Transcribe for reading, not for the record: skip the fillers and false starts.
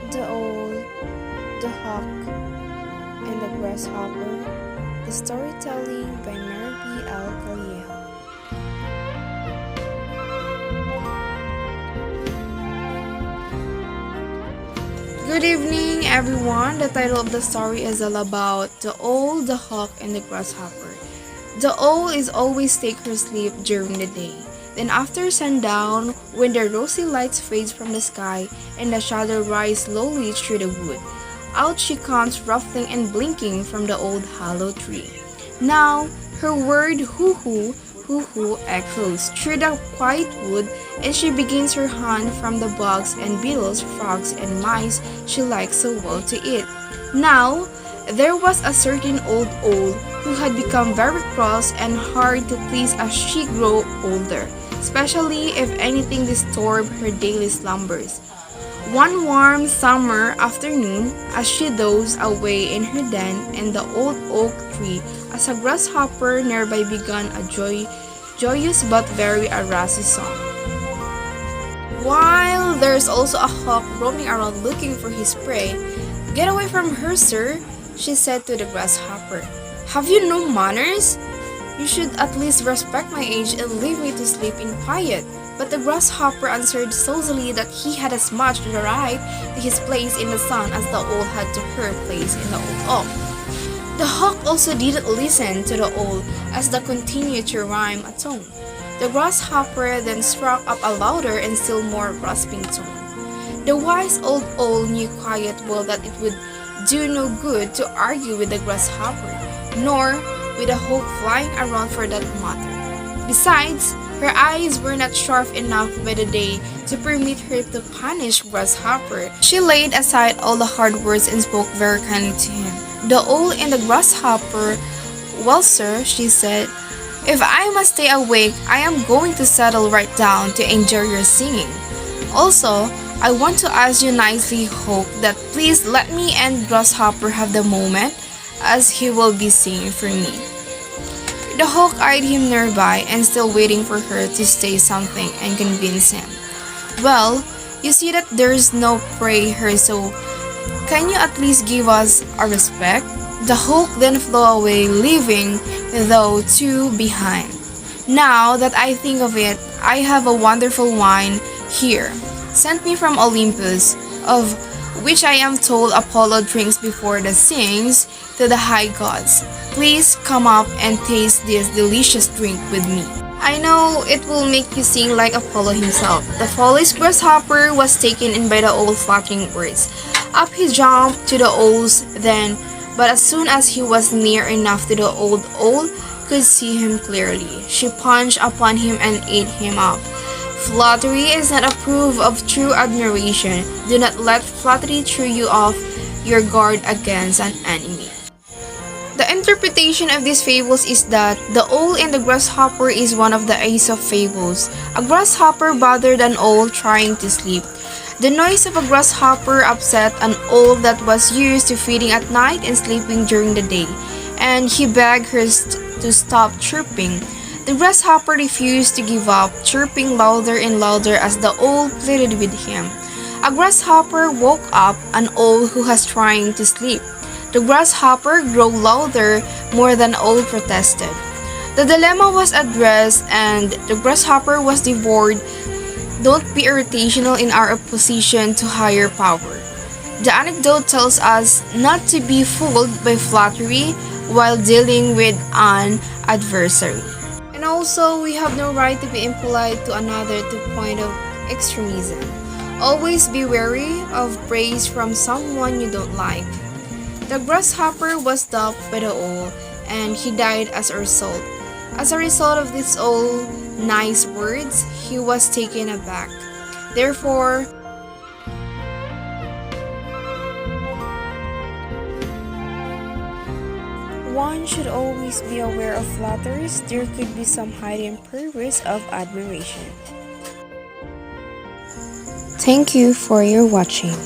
The Owl, the Hawk, and the Grasshopper. The storytelling by Mary B. L. Callejo. Good evening, everyone. The title of the story is all about the owl, the hawk, and the grasshopper. The owl is always take her sleep during the day. Then after sundown, when the rosy lights fades from the sky and the shadow rise slowly through the wood, out she comes ruffling and blinking from the old hollow tree. Now, her word hoo-hoo, hoo-hoo echoes through the quiet wood, and she begins her hunt from the bugs and beetles, frogs and mice she likes so well to eat. Now, there was a certain old owl who had become very cross and hard to please as she grew older, especially if anything disturbed her daily slumbers. One warm summer afternoon, as she dozed away in her den in the old oak tree, as a grasshopper nearby began a joyous but very harassing song. While there's also a hawk roaming around looking for his prey. "Get away from her, sir," she said to the grasshopper. "Have you no manners? You should at least respect my age and leave me to sleep in quiet." But the grasshopper answered saucily that he had as much the right to his place in the sun as the owl had to her place in the old oak. The hawk also didn't listen to the owl as they continued to rhyme a tone. The grasshopper then struck up a louder and still more rasping tone. The wise old owl knew quite well that it would do no good to argue with the grasshopper, nor with the hawk flying around for that matter. Besides, her eyes were not sharp enough by the day to permit her to punish Grasshopper. She laid aside all the hard words and spoke very kindly to him. The owl and the grasshopper, "Well, sir," she said, "if I must stay awake, I am going to settle right down to enjoy your singing. Also, I want to ask you nicely, Hawk, that please let me and Grasshopper have the moment, as he will be singing for me." The hawk eyed him nearby and still waiting for her to say something and convince him. "Well, you see that there's no prey here, so can you at least give us a respect?" The hawk then flew away, leaving those two behind. "Now that I think of it, I have a wonderful wine here, sent me from Olympus, of which I am told Apollo drinks before the sings to the high gods. Please come up and taste this delicious drink with me. I know it will make you sing like Apollo himself." The foolish grasshopper was taken in by the old flattering words. Up he jumped to the owls then, but as soon as he was near enough to the old owl could see him clearly, she punched upon him and ate him up. Flattery is not a proof of true admiration. Do not let flattery throw you off your guard against an enemy. The interpretation of these fables is that the owl and the grasshopper is one of the Ace of fables. A grasshopper bothered an owl trying to sleep. The noise of a grasshopper upset an owl that was used to feeding at night and sleeping during the day, and he begged her to stop chirping. The grasshopper refused to give up, chirping louder and louder as the owl pleaded with him. A grasshopper woke up an owl who was trying to sleep. The grasshopper grew louder more than owl protested. The dilemma was addressed and the grasshopper was devoured. Don't be irritational in our opposition to higher power. The anecdote tells us not to be fooled by flattery while dealing with an adversary. And also, we have no right to be impolite to another to point of extremism. Always be wary of praise from someone you don't like. The grasshopper was stopped by the owl, and he died as a result. As a result of these old nice words, he was taken aback. Therefore, one should always be aware of flatteries. There could be some hidden purpose of admiration. Thank you for your watching.